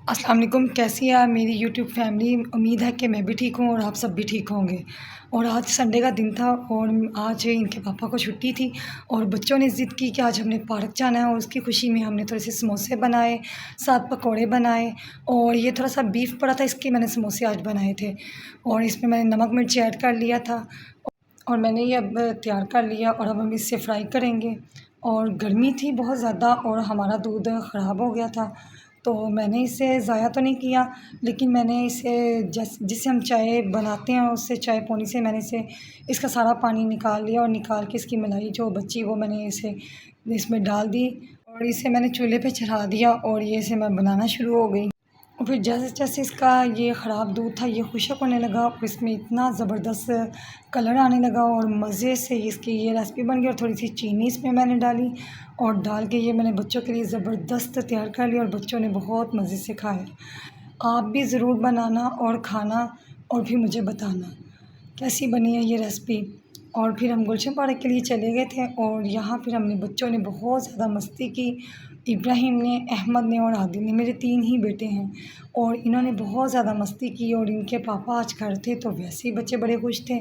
अस्सलाम वालेकुम, कैसी है मेरी यूट्यूब फैमिली। उम्मीद है कि मैं भी ठीक हूँ और आप सब भी ठीक होंगे। और आज संडे का दिन था और आज इनके पापा को छुट्टी थी और बच्चों ने ज़िद की कि आज हमने पार्क जाना है और उसकी खुशी में हमने थोड़े से समोसे बनाए, साथ पकौड़े बनाए और ये थोड़ा सा बीफ पड़ा था, इसके मैंने समोसे आज बनाए थे। और इसमें मैंने नमक मिर्च ऐड कर लिया था और मैंने ये अब तैयार कर लिया और अब हम इससे फ्राई करेंगे। और गर्मी थी बहुत ज़्यादा और हमारा दूध ख़राब हो गया था, तो मैंने इसे ज़ाया तो नहीं किया, लेकिन मैंने इसे जिससे हम चाय बनाते हैं उससे चाय पोनी से मैंने इसे इसका सारा पानी निकाल लिया और निकाल के इसकी मलाई जो बची वो मैंने इसे इसमें डाल दी और इसे मैंने चूल्हे पे चढ़ा दिया और ये इसे मैं बनाना शुरू हो गई। और फिर जैसे-जैसे इसका ये ख़राब दूध था ये खुशक होने लगा और इसमें इतना ज़बरदस्त कलर आने लगा और मज़े से इसकी ये रेसिपी बन गई। और थोड़ी सी चीनी इसमें मैंने डाली और डाल के ये मैंने बच्चों के लिए ज़बरदस्त तैयार कर लिया और बच्चों ने बहुत मज़े से खाया। आप भी ज़रूर बनाना और खाना और फिर मुझे बताना कैसी बनी है ये रेसिपी। और फिर हम गुलशन पार्क के लिए चले गए थे और यहाँ फिर हमने बच्चों ने बहुत ज़्यादा मस्ती की। इब्राहिम ने, अहमद ने और आदिल ने, मेरे 3 ही बेटे हैं और इन्होंने बहुत ज़्यादा मस्ती की और इनके पापा आज घर थे तो वैसे ही बच्चे बड़े खुश थे।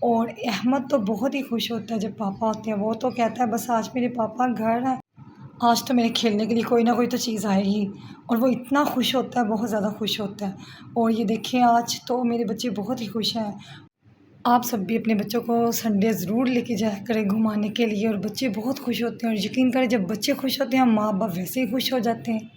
और अहमद तो बहुत ही खुश होता है जब पापा होते हैं, वो तो कहता है बस आज मेरे पापा घर हैं, आज तो मेरे खेलने के लिए कोई ना कोई तो चीज़ आएगी। और वो इतना खुश होता है, बहुत ज़्यादा खुश होता है। और ये देखिए आज तो मेरे बच्चे बहुत ही खुश हैं। आप सब भी अपने बच्चों को संडे ज़रूर लेके जाया करें घुमाने के लिए और बच्चे बहुत खुश होते हैं और यकीन करें जब बच्चे खुश होते हैं, माँ बाप वैसे ही खुश हो जाते हैं।